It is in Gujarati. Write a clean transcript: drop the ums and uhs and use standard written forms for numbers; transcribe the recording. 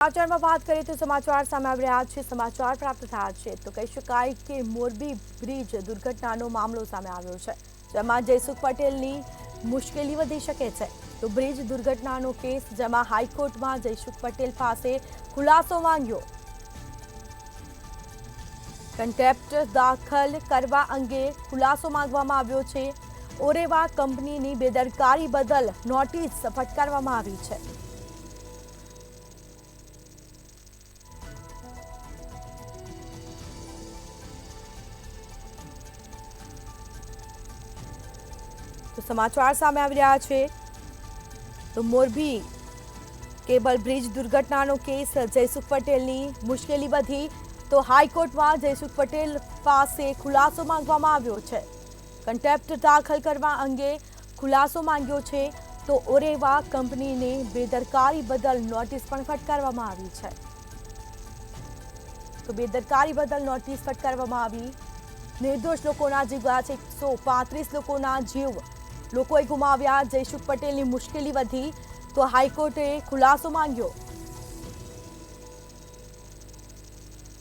સમાચારમાં વાત કરીએ તો સમાચાર સામે આવી રહ્યા છે। સમાચાર પ્રાપ્ત થયા છે તો કહી શકાય કે મોરબી બ્રિજ દુર્ઘટનાનો મામલો સામે આવ્યો છે, જેમાં જયસુખ પટેલની મુશ્કેલી વધી શકે છે। તો બ્રિજ દુર્ઘટનાનો કેસ, જેમાં હાઈકોર્ટમાં જયસુખ પટેલ પાસે ખુલાસો માંગ્યો। કન્ટેમ્પ્ટ દાખલ કરવા અંગે ખુલાસો માંગવામાં આવ્યો છે। ઓરેવા કંપનીની બેદરકારી બદલ નોટિસ ફટકારવામાં આવી છે। તો સમાચાર સામે આવી રહ્યા છે તો મોરબી કેબલ બ્રિજ દુર્ઘટનાનો કેસ, જયસુખ પટેલની મુશ્કેલી વધી તો હાઈકોર્ટમાં જયસુખ પટેલ પાસે ખુલાસો માંગવામાં આવ્યો છે। કન્ટેમ્પ્ટ દાખલ કરવા અંગે ખુલાસો માંગ્યો છે તો ઓરેવા કંપનીને બેદરકારી બદલ નોટિસ પણ ફટકારવામાં આવી છે। તો બેદરકારી બદલ નોટિસ ફટકારવામાં આવી। નિર્દોષ લોકોના જીવ ગયા છે। 135 લોકોના જીવ લોકોએ ગુમાવ્યા। જયસુખ પટેલની મુશ્કેલી વધી તો હાઈકોર્ટે ખુલાસો માંગ્યો।